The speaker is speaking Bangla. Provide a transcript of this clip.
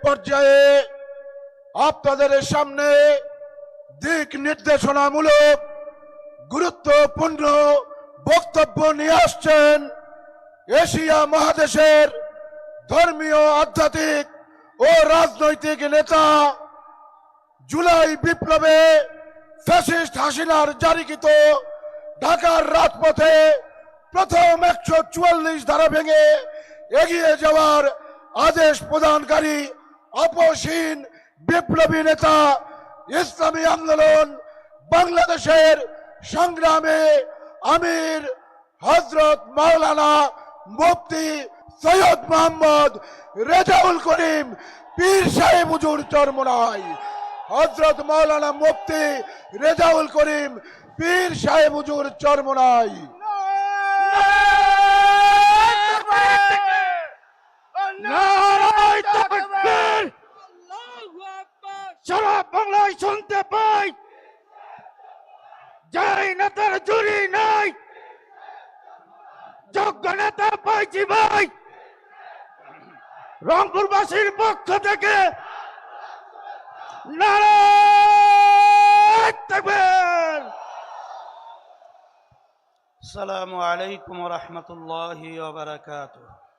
পর্যায়ে আপনাদের সামনে দিক নির্দেশনামূলক গুরুত্বপূর্ণ বক্তব্য নিয়ে আসছেন এশিয়া মহাদেশের ধর্মীয়, আধ্যাত্মিক ও রাজনৈতিক নেতা, জুলাই বিপ্লবে ফ্যাসিস্ট হাসিনার জারিকৃত ঢাকার রাজপথে প্রথম 144 ধারা ভেঙে এগিয়ে যাওয়ার আদেশ প্রদানকারী আপসহীন বিপ্লবী নেতা, ইসলামী আন্দোলন বাংলাদেশের সংগ্রামে আমির হযরত মাওলানা মুফতি সৈয়দ মোহাম্মদ রেজাউল করিম পীর সাহেব হুজুর চরমোনাই। হযরত মাওলানা মুফতি রেজাউল করিম পীর সাহেব হুজুর চরমোনাই। সারা বাংলায় শুনতে পাই, যাই নেতার জুড়ি নাই, যোগ্য নেতা পাইছি ভাই। রংপুরবাসীর পক্ষ থেকে নারায়ে তাকবীর। আসসালামু আলাইকুম ওয়া রাহমাতুল্লাহি ওয়া বারাকাতুহু।